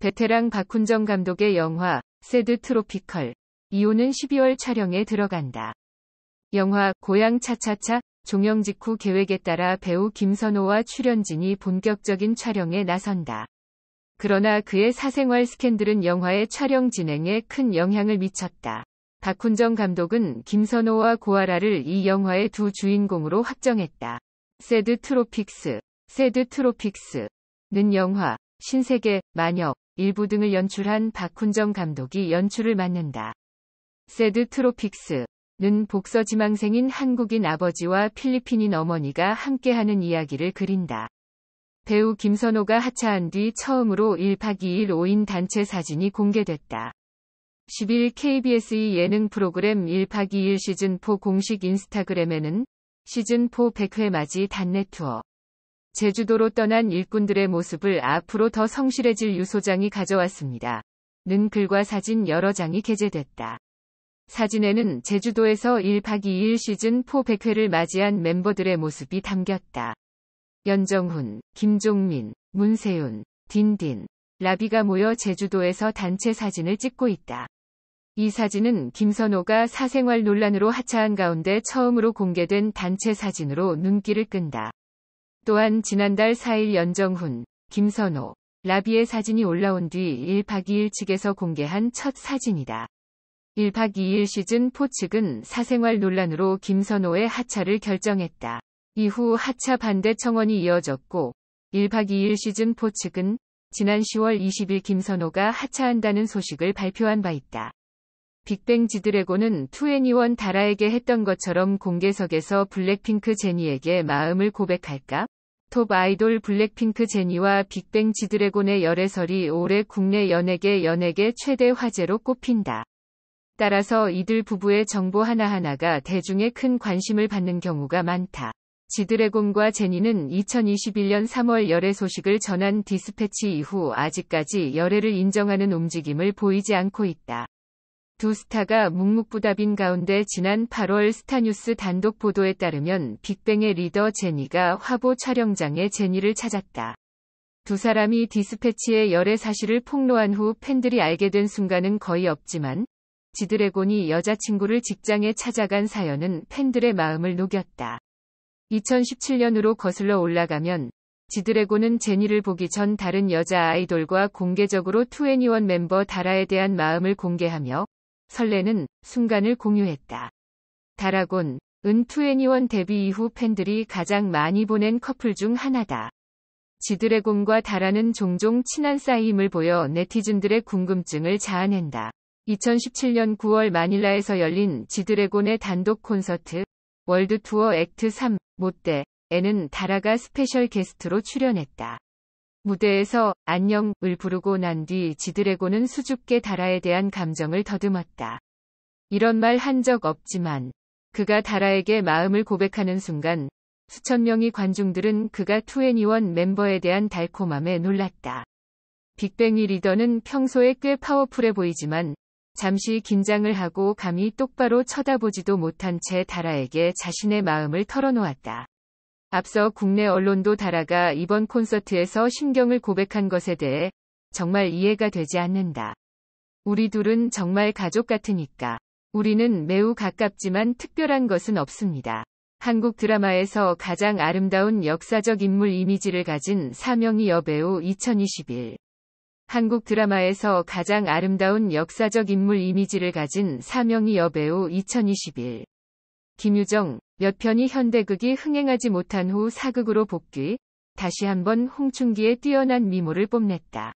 베테랑 박훈정 감독의 영화 새드 트로피컬 2호는 12월 촬영에 들어간다. 영화 고향 차차차 종영 직후 계획에 따라 배우 김선호와 출연진이 본격적인 촬영에 나선다. 그러나 그의 사생활 스캔들은 영화의 촬영 진행에 큰 영향을 미쳤다. 박훈정 감독은 김선호와 고아라를 이 영화의 두 주인공으로 확정했다. 새드 트로픽스는 영화 신세계, 만역, 일부 등을 연출한 박훈정 감독이 연출을 맡는다. 새드 트로픽스는 복서 지망생인 한국인 아버지와 필리핀인 어머니가 함께하는 이야기를 그린다. 배우 김선호가 하차한 뒤 처음으로 1박 2일 5인 단체 사진이 공개됐다. 10일 KBS 예능 프로그램 1박 2일 시즌4 공식 인스타그램에는 시즌4 100회 맞이 단내 투어, 제주도로 떠난 일꾼들의 모습을 앞으로 더 성실해질 유소장이 가져왔습니다. 는 글과 사진 여러 장이 게재됐다. 사진에는 제주도에서 1박 2일 시즌4 100회를 맞이한 멤버들의 모습이 담겼다. 연정훈, 김종민, 문세윤, 딘딘, 라비가 모여 제주도에서 단체 사진을 찍고 있다. 이 사진은 김선호가 사생활 논란으로 하차한 가운데 처음으로 공개된 단체 사진으로 눈길을 끈다. 또한 지난달 4일 연정훈, 김선호, 라비의 사진이 올라온 뒤 1박 2일 측에서 공개한 첫 사진이다. 1박 2일 시즌4 측은 사생활 논란으로 김선호의 하차를 결정했다. 이후 하차 반대 청원이 이어졌고 1박 2일 시즌4 측은 지난 10월 20일 김선호가 하차한다는 소식을 발표한 바 있다. 빅뱅 지드래곤은 2NE1 다라에게 했던 것처럼 공개석에서 블랙핑크 제니에게 마음을 고백할까? 톱 아이돌 블랙핑크 제니와 빅뱅 지드래곤의 열애설이 올해 국내 연예계 최대 화제로 꼽힌다. 따라서 이들 부부의 정보 하나하나가 대중의 큰 관심을 받는 경우가 많다. 지드래곤과 제니는 2021년 3월 열애 소식을 전한 디스패치 이후 아직까지 열애를 인정하는 움직임을 보이지 않고 있다. 두 스타가 묵묵부답인 가운데 지난 8월 스타뉴스 단독 보도에 따르면 빅뱅의 리더 제니가 화보 촬영장에 제니를 찾았다. 두 사람이 디스패치의 열애 사실을 폭로한 후 팬들이 알게 된 순간은 거의 없지만 지드래곤이 여자친구를 직장에 찾아간 사연은 팬들의 마음을 녹였다. 2017년으로 거슬러 올라가면 지드래곤은 제니를 보기 전 다른 여자 아이돌과 공개적으로 2NE1 멤버 다라에 대한 마음을 공개하며 설레는 순간을 공유했다. 다라곤은 2NE1 데뷔 이후 팬들이 가장 많이 보낸 커플 중 하나다. 지드래곤과 다라는 종종 친한 사이임을 보여 네티즌들의 궁금증을 자아낸다. 2017년 9월 마닐라에서 열린 지드래곤의 단독 콘서트 월드 투어 액트 3 못대에는 다라가 스페셜 게스트로 출연했다. 무대에서 안녕을 부르고 난 뒤 지드래곤은 수줍게 다라에 대한 감정을 더듬었다. 이런 말 한 적 없지만 그가 다라에게 마음을 고백하는 순간 수천 명의 관중들은 그가 2NE1 멤버에 대한 달콤함에 놀랐다. 빅뱅의 리더는 평소에 꽤 파워풀해 보이지만 잠시 긴장을 하고 감히 똑바로 쳐다보지도 못한 채 다라에게 자신의 마음을 털어놓았다. 앞서 국내 언론도 다라가 이번 콘서트에서 심경을 고백한 것에 대해 정말 이해가 되지 않는다. 우리 둘은 정말 가족 같으니까. 우리는 매우 가깝지만 특별한 것은 없습니다. 한국 드라마에서 가장 아름다운 역사적 인물 이미지를 가진 사명희 여배우 2021. 한국 드라마에서 가장 아름다운 역사적 인물 이미지를 가진 사명희 여배우 2021. 김유정, 몇 편이 현대극이 흥행하지 못한 후 사극으로 복귀, 다시 한번 홍춘기의 뛰어난 미모를 뽐냈다.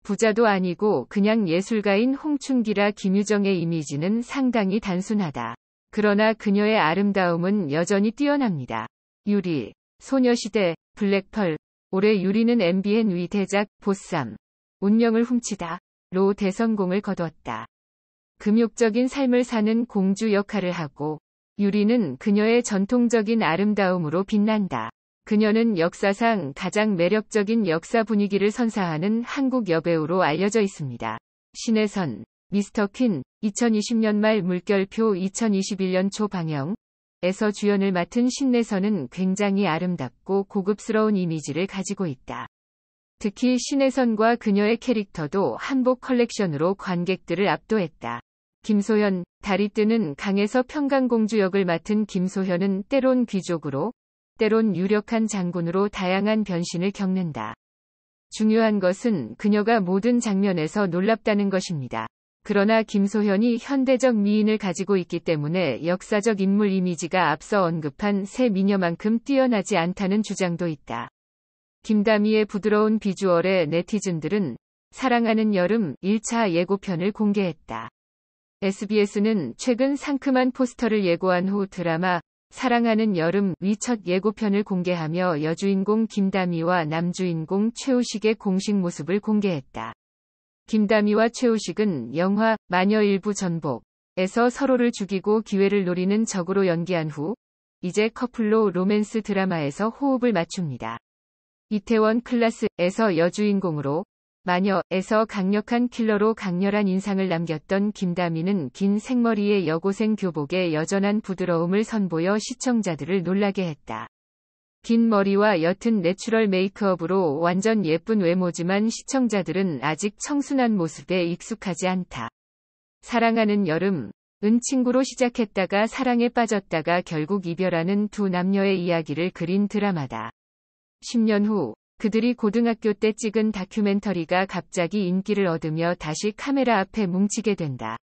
부자도 아니고 그냥 예술가인 홍춘기라 김유정의 이미지는 상당히 단순하다. 그러나 그녀의 아름다움은 여전히 뛰어납니다. 유리, 소녀시대, 블랙펄, 올해 유리는 MBN 위 대작 보쌈, 운명을 훔치다 로 대성공을 거뒀다. 금욕적인 삶을 사는 공주 역할을 하고 유리는 그녀의 전통적인 아름다움으로 빛난다. 그녀는 역사상 가장 매력적인 역사 분위기를 선사하는 한국 여배우로 알려져 있습니다. 신혜선, 미스터 퀸, 2020년 말 물결표 2021년 초 방영에서 주연을 맡은 신혜선은 굉장히 아름답고 고급스러운 이미지를 가지고 있다. 특히 신혜선과 그녀의 캐릭터도 한복 컬렉션으로 관객들을 압도했다. 김소현, 달이 뜨는 강에서 평강공주 역을 맡은 김소현은 때론 귀족으로, 때론 유력한 장군으로 다양한 변신을 겪는다. 중요한 것은 그녀가 모든 장면에서 놀랍다는 것입니다. 그러나 김소현이 현대적 미인을 가지고 있기 때문에 역사적 인물 이미지가 앞서 언급한 새 미녀만큼 뛰어나지 않다는 주장도 있다. 김다미의 부드러운 비주얼에 네티즌들은 사랑하는 여름 1차 예고편을 공개했다. SBS는 최근 상큼한 포스터를 예고한 후 드라마 사랑하는 여름 위 첫 예고편을 공개하며 여주인공 김다미와 남주인공 최우식의 공식 모습을 공개했다. 김다미와 최우식은 영화 마녀 일부 전복에서 서로를 죽이고 기회를 노리는 적으로 연기한 후 이제 커플로 로맨스 드라마에서 호흡을 맞춥니다. 이태원 클라스에서 여주인공으로, 마녀에서 강력한 킬러로 강렬한 인상을 남겼던 김다미는 긴 생머리의 여고생 교복에 여전한 부드러움을 선보여 시청자들을 놀라게 했다. 긴 머리와 옅은 내추럴 메이크업으로 완전 예쁜 외모지만 시청자들은 아직 청순한 모습에 익숙하지 않다. 사랑하는 여름은 친구로 시작했다가 사랑에 빠졌다가 결국 이별하는 두 남녀의 이야기를 그린 드라마다. 10년 후 그들이 고등학교 때 찍은 다큐멘터리가 갑자기 인기를 얻으며 다시 카메라 앞에 뭉치게 된다.